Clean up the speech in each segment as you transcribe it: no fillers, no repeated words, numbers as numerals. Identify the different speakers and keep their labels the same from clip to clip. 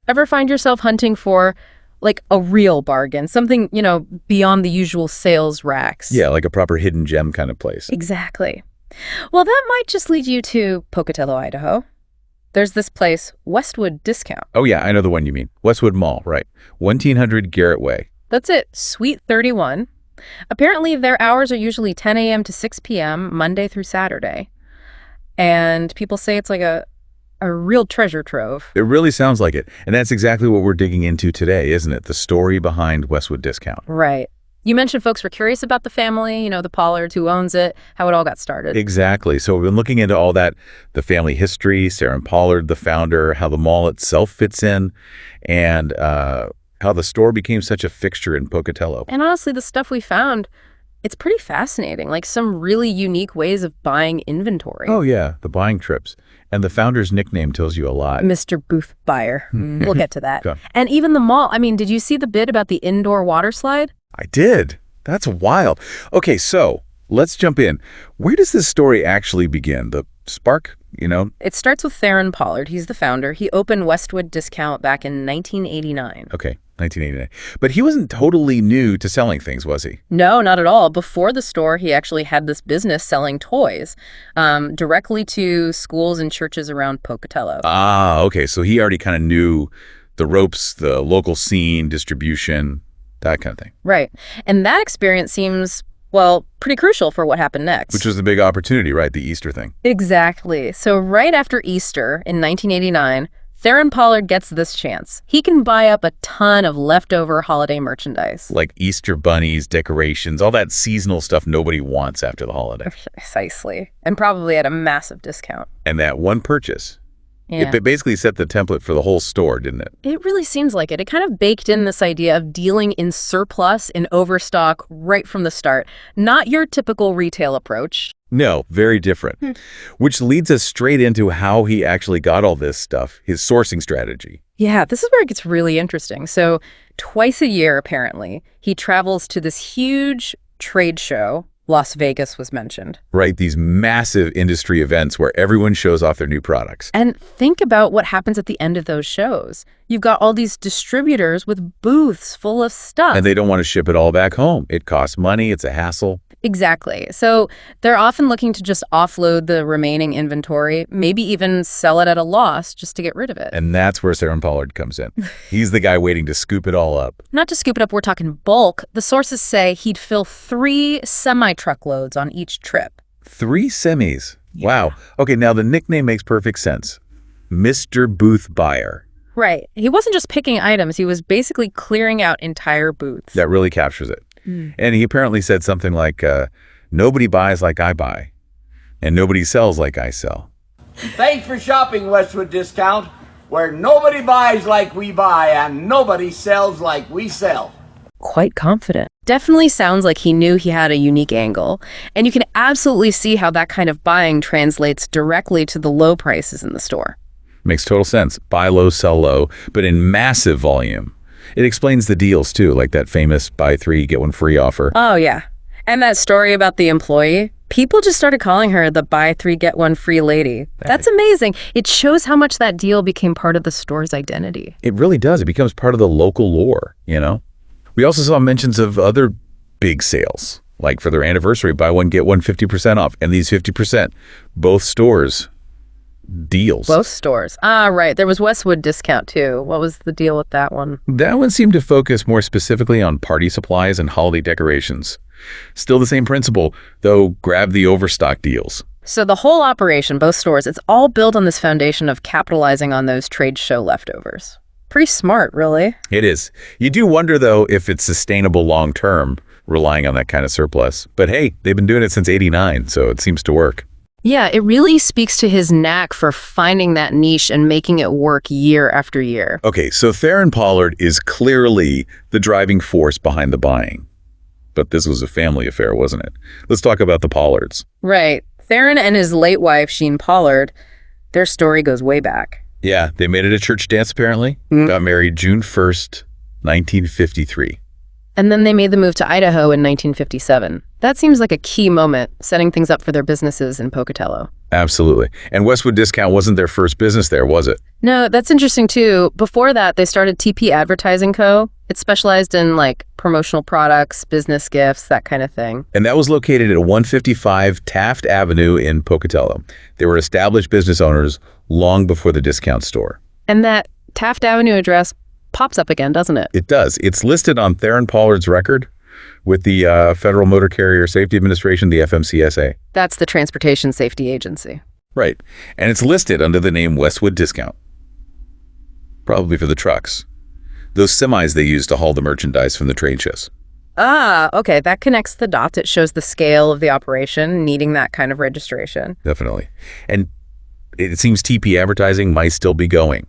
Speaker 1: Ever find yourself hunting for, like, a real bargain? Something, beyond the usual sales racks.
Speaker 2: Yeah, like a proper hidden gem kind of place.
Speaker 1: Exactly. Well, that might just lead you to Pocatello, Idaho. There's this place, Westwood Discount.
Speaker 2: Oh, yeah, I know the one you mean. Westwood Mall, right. 1400 Garrett Way.
Speaker 1: That's it, Suite 31. Apparently, their hours are usually 10 a.m. to 6 p.m., Monday through Saturday. And people say it's like a real treasure trove.
Speaker 2: It really sounds like it. And that's exactly what we're digging into today, isn't it? The story behind Westwood Discount.
Speaker 1: Right. You mentioned folks were curious about the family, the Pollards, who owns it, how it all got started.
Speaker 2: Exactly. So we've been looking into all that, the family history, Sarah and Pollard, the founder, how the mall itself fits in, and how the store became such a fixture in Pocatello.
Speaker 1: And honestly, the stuff we found, it's pretty fascinating, like some really unique ways of buying inventory.
Speaker 2: Oh, yeah, the buying trips. And the founder's nickname tells you a lot.
Speaker 1: Mr. Booth Buyer. We'll get to that.
Speaker 2: Okay.
Speaker 1: And even the mall. Did you see the bit about the indoor water slide?
Speaker 2: I did. That's wild. Okay, so let's jump in. Where does this story actually begin? The spark,
Speaker 1: It starts with Theron Pollard. He's the founder. He opened Westwood Discount back in 1989.
Speaker 2: Okay, 1989. But he wasn't totally new to selling things, was he?
Speaker 1: No, not at all. Before the store, he actually had this business selling toys directly to schools and churches around Pocatello.
Speaker 2: Ah, okay. So he already kind of knew the ropes, the local scene, distribution, that kind of thing.
Speaker 1: Right. And that experience seems, pretty crucial for what happened next.
Speaker 2: Which was the big opportunity, right? The Easter thing.
Speaker 1: Exactly. So right after Easter in 1989, Theron Pollard gets this chance. He can buy up a ton of leftover holiday merchandise.
Speaker 2: Like Easter bunnies, decorations, all that seasonal stuff nobody wants after the holiday.
Speaker 1: Precisely. And probably at a massive discount.
Speaker 2: And that one purchase,
Speaker 1: Yeah.
Speaker 2: it basically set the template for the whole store, didn't it?
Speaker 1: It really seems like it. It kind of baked in this idea of dealing in surplus and overstock right from the start. Not your typical retail approach.
Speaker 2: No, very different. Which leads us straight into how he actually got all this stuff, his sourcing strategy.
Speaker 1: Yeah, this is where it gets really interesting. So twice a year, apparently, he travels to this huge trade show. Las Vegas was mentioned.
Speaker 2: Right, these massive industry events where everyone shows off their new products.
Speaker 1: And think about what happens at the end of those shows. You've got all these distributors with booths full of stuff.
Speaker 2: And they don't want to ship it all back home. It costs money. It's a hassle.
Speaker 1: Exactly. So they're often looking to just offload the remaining inventory, maybe even sell it at a loss just to get rid of it.
Speaker 2: And that's where Theron Pollard comes in. He's the guy waiting to scoop it all up.
Speaker 1: Not to scoop it up, we're talking bulk. The sources say he'd fill 3 semi-truckloads on each trip.
Speaker 2: 3 semis. Wow. Okay, now the nickname makes perfect sense. Mr. Booth Buyer.
Speaker 1: Right. He wasn't just picking items. He was basically clearing out entire booths.
Speaker 2: That really captures it. And he apparently said something like, nobody buys like I buy, and nobody sells like I sell.
Speaker 3: Thanks for shopping Westwood Discount, where nobody buys like we buy and nobody sells like we sell.
Speaker 1: Quite confident. Definitely sounds like he knew he had a unique angle. And you can absolutely see how that kind of buying translates directly to the low prices in the store.
Speaker 2: Makes total sense. Buy low, sell low, but in massive volume. It explains the deals, too, like that famous buy 3, get 1 free offer.
Speaker 1: Oh, yeah. And that story about the employee, people just started calling her the buy 3, get 1 free lady. That's amazing. It shows how much that deal became part of the store's identity.
Speaker 2: It really does. It becomes part of the local lore, We also saw mentions of other big sales, like for their anniversary, buy 1, get 1 50% off. And these 50%, both stores deals.
Speaker 1: Both stores. Ah, right. There was Westwood Discount, too. What was the deal with that one?
Speaker 2: That one seemed to focus more specifically on party supplies and holiday decorations. Still the same principle, though grab the overstock deals.
Speaker 1: So the whole operation, both stores, it's all built on this foundation of capitalizing on those trade show leftovers. Pretty smart, really.
Speaker 2: It is. You do wonder, though, if it's sustainable long-term, relying on that kind of surplus. But hey, they've been doing it since '89, so it seems to work.
Speaker 1: Yeah, it really speaks to his knack for finding that niche and making it work year after year.
Speaker 2: Okay, so Theron Pollard is clearly the driving force behind the buying. But this was a family affair, wasn't it? Let's talk about the Pollards.
Speaker 1: Right. Theron and his late wife, Sheen Pollard, their story goes way back.
Speaker 2: Yeah, they made it a church dance, apparently. Got married June 1st, 1953.
Speaker 1: And then they made the move to Idaho in 1957. That seems like a key moment, setting things up for their businesses in Pocatello.
Speaker 2: Absolutely. And Westwood Discount wasn't their first business there, was it?
Speaker 1: No, that's interesting too. Before that, they started TP Advertising Co. It specialized in like promotional products, business gifts, that kind of thing.
Speaker 2: And that was located at 155 Taft Avenue in Pocatello. They were established business owners long before the discount store.
Speaker 1: And that Taft Avenue address pops up again, doesn't it?
Speaker 2: It does. It's listed on Theron Pollard's record with the Federal Motor Carrier Safety Administration, the FMCSA.
Speaker 1: That's the Transportation Safety Agency.
Speaker 2: Right. And it's listed under the name Westwood Discount. Probably for the trucks. Those semis they use to haul the merchandise from the trade shows.
Speaker 1: Ah, okay. That connects the dots. It shows the scale of the operation needing that kind of registration.
Speaker 2: Definitely. And it seems TP Advertising might still be going.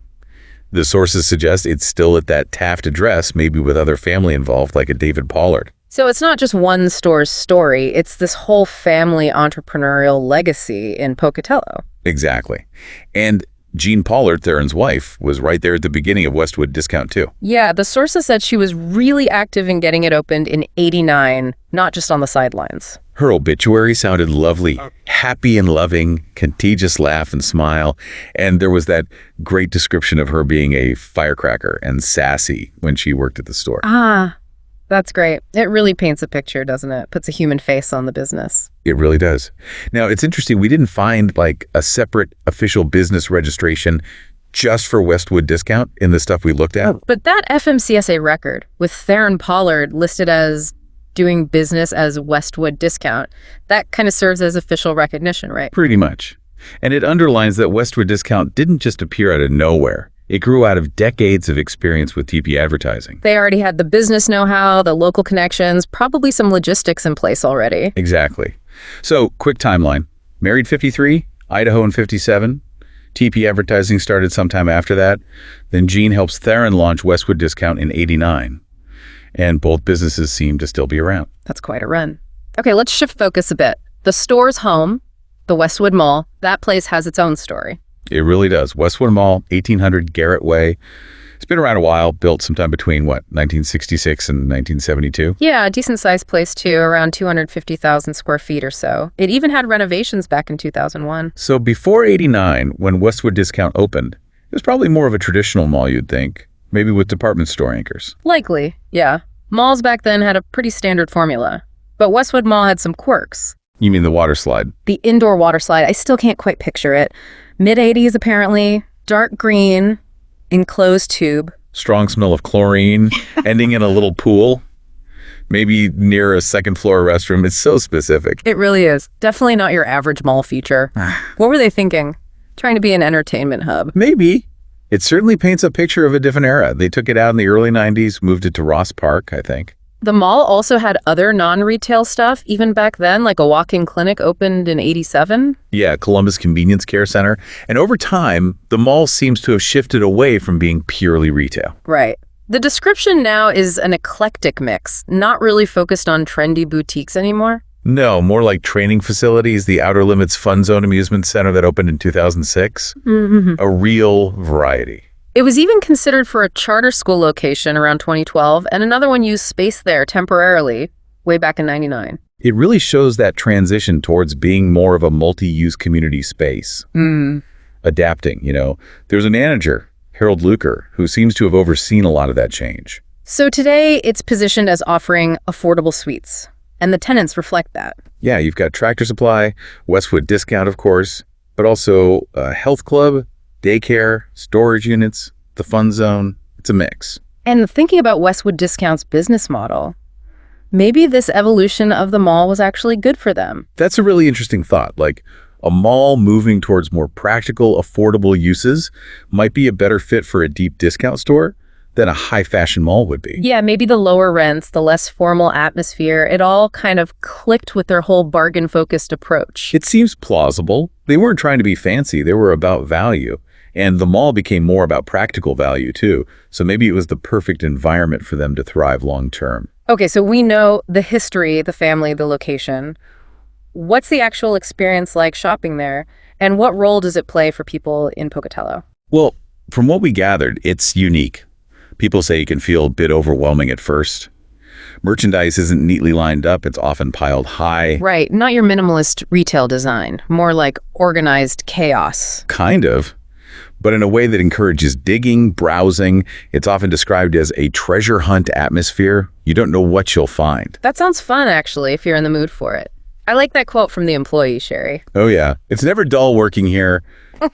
Speaker 2: The sources suggest it's still at that Taft address, maybe with other family involved, like a David Pollard.
Speaker 1: So it's not just one store's story. It's this whole family entrepreneurial legacy in Pocatello.
Speaker 2: Exactly. And Jean Pollard, Theron's wife, was right there at the beginning of Westwood Discount, too.
Speaker 1: Yeah, the sources said she was really active in getting it opened in '89, not just on the sidelines.
Speaker 2: Her obituary sounded lovely, happy and loving, contagious laugh and smile, and there was that great description of her being a firecracker and sassy when she worked at the store.
Speaker 1: Ah, that's great. It really paints a picture, doesn't it? Puts a human face on the business.
Speaker 2: It really does. Now, it's interesting, we didn't find like a separate official business registration just for Westwood Discount in the stuff we looked at.
Speaker 1: But that FMCSA record with Theron Pollard listed as doing business as Westwood Discount, that kind of serves as official recognition, right?
Speaker 2: Pretty much. And it underlines that Westwood Discount didn't just appear out of nowhere. It grew out of decades of experience with TP Advertising.
Speaker 1: They already had the business know-how, the local connections, probably some logistics in place already.
Speaker 2: Exactly. So, quick timeline. Married 53, Idaho in 57. TP Advertising started sometime after that. Then Jean helps Theron launch Westwood Discount in 89. And both businesses seem to still be around.
Speaker 1: That's quite a run. Okay, let's shift focus a bit. The store's home, the Westwood Mall, that place has its own story.
Speaker 2: It really does. Westwood Mall, 1800 Garrett Way. It's been around a while, built sometime between, 1966 and 1972?
Speaker 1: Yeah, a decent-sized place, too, around 250,000 square feet or so. It even had renovations back in 2001.
Speaker 2: So before 89, when Westwood Discount opened, it was probably more of a traditional mall, you'd think, maybe with department store anchors.
Speaker 1: Likely, yeah. Malls back then had a pretty standard formula. But Westwood Mall had some quirks.
Speaker 2: You mean the water slide?
Speaker 1: The indoor water slide, I still can't quite picture it. Mid-'80s, apparently. Dark green. Enclosed tube.
Speaker 2: Strong smell of chlorine, ending in a little pool, maybe near a second floor restroom. It's so specific.
Speaker 1: It really is. Definitely not your average mall feature. What were they thinking? Trying to be an entertainment hub.
Speaker 2: Maybe. It certainly paints a picture of a different era. They took it out in the early 90s, moved it to Ross Park, I think.
Speaker 1: The mall also had other non-retail stuff, even back then, like a walk-in clinic opened in '87.
Speaker 2: Yeah, Columbus Convenience Care Center. And over time, the mall seems to have shifted away from being purely retail.
Speaker 1: Right. The description now is an eclectic mix, not really focused on trendy boutiques anymore.
Speaker 2: No, more like training facilities, the Outer Limits Fun Zone Amusement Center that opened in 2006. A real variety.
Speaker 1: It was even considered for a charter school location around 2012, and another one used space there temporarily, way back in '99.
Speaker 2: It really shows that transition towards being more of a multi-use community space. Adapting, There's a manager, Harold Luker, who seems to have overseen a lot of that change.
Speaker 1: So today, it's positioned as offering affordable suites, and the tenants reflect that.
Speaker 2: Yeah, you've got Tractor Supply, Westwood Discount, of course, but also a health club, daycare, storage units, the fun zone. It's a mix.
Speaker 1: And thinking about Westwood Discount's business model, maybe this evolution of the mall was actually good for them.
Speaker 2: That's a really interesting thought. Like, a mall moving towards more practical, affordable uses might be a better fit for a deep discount store than a high-fashion mall would be.
Speaker 1: Yeah, maybe the lower rents, the less formal atmosphere, it all kind of clicked with their whole bargain-focused approach.
Speaker 2: It seems plausible. They weren't trying to be fancy. They were about value. And the mall became more about practical value, too. So maybe it was the perfect environment for them to thrive long-term.
Speaker 1: Okay, so we know the history, the family, the location. What's the actual experience like shopping there? And what role does it play for people in Pocatello?
Speaker 2: Well, from what we gathered, it's unique. People say it can feel a bit overwhelming at first. Merchandise isn't neatly lined up, it's often piled high.
Speaker 1: Right, not your minimalist retail design, more like organized chaos.
Speaker 2: Kind of, but in a way that encourages digging, browsing. It's often described as a treasure hunt atmosphere. You don't know what you'll find.
Speaker 1: That sounds fun, actually, if you're in the mood for it. I like that quote from the employee, Sherry.
Speaker 2: Oh yeah, it's never dull working here.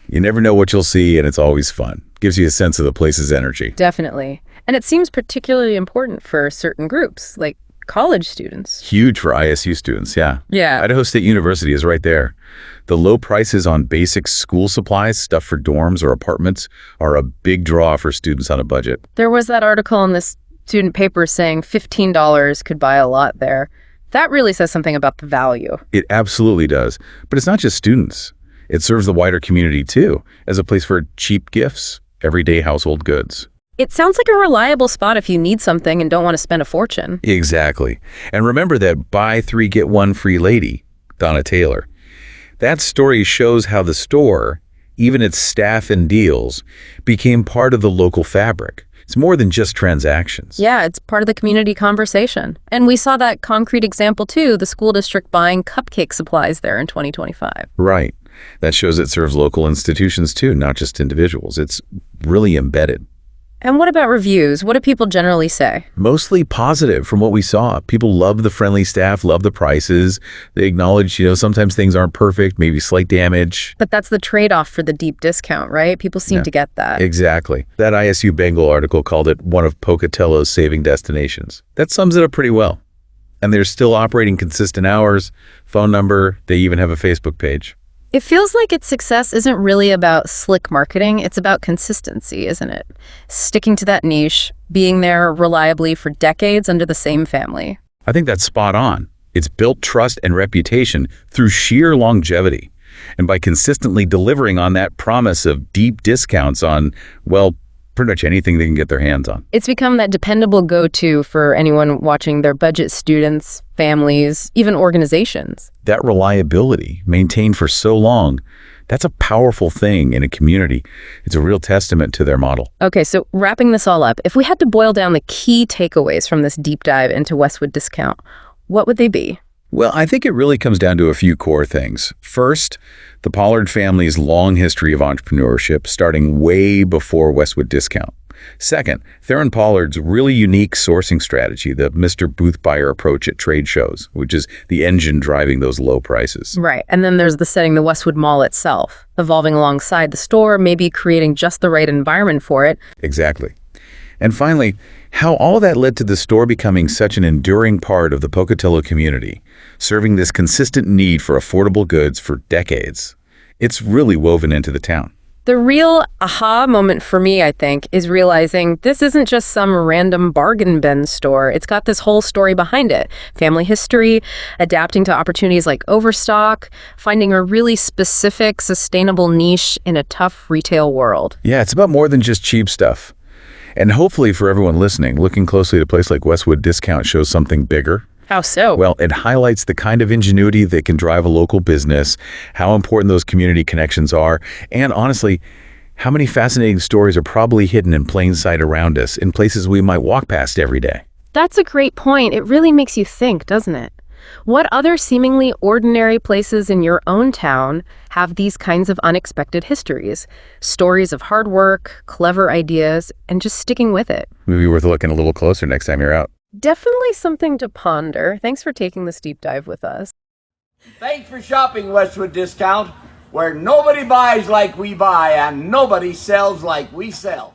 Speaker 2: You never know what you'll see, and it's always fun. Gives you a sense of the place's energy.
Speaker 1: Definitely. And it seems particularly important for certain groups, like college students.
Speaker 2: Huge for ISU students, yeah.
Speaker 1: Yeah.
Speaker 2: Idaho State University is right there. The low prices on basic school supplies, stuff for dorms or apartments, are a big draw for students on a budget.
Speaker 1: There was that article in this student paper saying $15 could buy a lot there. That really says something about the value.
Speaker 2: It absolutely does. But it's not just students. It serves the wider community, too, as a place for cheap gifts, everyday household goods.
Speaker 1: It sounds like a reliable spot if you need something and don't want to spend a fortune.
Speaker 2: Exactly. And remember that buy 3 get 1 free lady, Donna Taylor. That story shows how the store, even its staff and deals, became part of the local fabric. It's more than just transactions.
Speaker 1: Yeah, it's part of the community conversation. And we saw that concrete example too, the school district buying cupcake supplies there in 2025.
Speaker 2: Right. That shows it serves local institutions too, not just individuals. It's really embedded.
Speaker 1: And what about reviews? What do people generally say?
Speaker 2: Mostly positive from what we saw. People love the friendly staff, love the prices. They acknowledge, sometimes things aren't perfect, maybe slight damage.
Speaker 1: But that's the trade-off for the deep discount, right? People seem to get that.
Speaker 2: Exactly. That ISU Bengal article called it one of Pocatello's saving destinations. That sums it up pretty well. And they're still operating consistent hours, phone number, they even have a Facebook page.
Speaker 1: It feels like its success isn't really about slick marketing, it's about consistency, isn't it? Sticking to that niche, being there reliably for decades under the same family.
Speaker 2: I think that's spot on. It's built trust and reputation through sheer longevity. And by consistently delivering on that promise of deep discounts on, well, pretty much anything they can get their hands on.
Speaker 1: It's become that dependable go-to for anyone watching their budget students, families, even organizations.
Speaker 2: That reliability, maintained for so long, that's a powerful thing in a community. It's a real testament to their model.
Speaker 1: Okay, so wrapping this all up, if we had to boil down the key takeaways from this deep dive into Westwood Discount, what would they be?
Speaker 2: Well, I think it really comes down to a few core things. First, the Pollard family's long history of entrepreneurship, starting way before Westwood Discount. Second, Theron Pollard's really unique sourcing strategy, the Mr. Booth Buyer approach at trade shows, which is the engine driving those low prices.
Speaker 1: Right, and then there's the setting the Westwood Mall itself, evolving alongside the store, maybe creating just the right environment for it.
Speaker 2: Exactly. And finally, how all that led to the store becoming such an enduring part of the Pocatello community, serving this consistent need for affordable goods for decades. It's really woven into the town.
Speaker 1: The real aha moment for me, I think, is realizing this isn't just some random bargain bin store. It's got this whole story behind it. Family history, adapting to opportunities like overstock, finding a really specific, sustainable niche in a tough retail world.
Speaker 2: Yeah, it's about more than just cheap stuff. And hopefully for everyone listening, looking closely at a place like Westwood Discount shows something bigger.
Speaker 1: How so?
Speaker 2: Well, it highlights the kind of ingenuity that can drive a local business, how important those community connections are, and honestly, how many fascinating stories are probably hidden in plain sight around us in places we might walk past every day.
Speaker 1: That's a great point. It really makes you think, doesn't it? What other seemingly ordinary places in your own town have these kinds of unexpected histories? Stories of hard work, clever ideas, and just sticking with it.
Speaker 2: Maybe worth looking a little closer next time you're out.
Speaker 1: Definitely something to ponder. Thanks for taking this deep dive with us.
Speaker 3: Thanks for shopping Westwood Discount, where nobody buys like we buy and nobody sells like we sell.